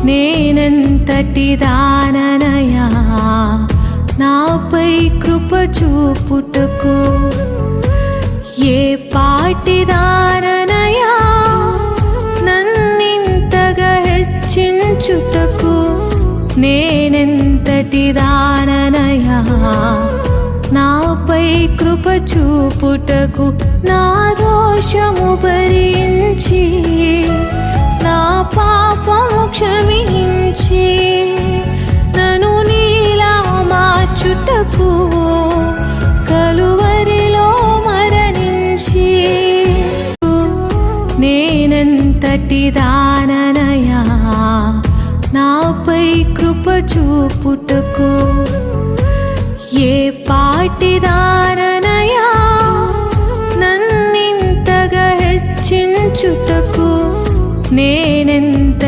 నేనెంతటి దాననయా నాపై కృప చూపుటకు ఏ పాటి దాననయా నన్నింతగా హెచ్చించుటకు నేనెంతటి దాననయా నాపై కృప చూపుటకు నా దోషము భరించి నా పాపము క్షమించి నన్ను నీలా మార్చుటకు కలువరిలో మరణించి నేనెంతటి దాననయా నాపై కృప చూపుటకు ఏ పాటి దాననయా నన్నింతగా హెచ్చించుటకు నేనెంత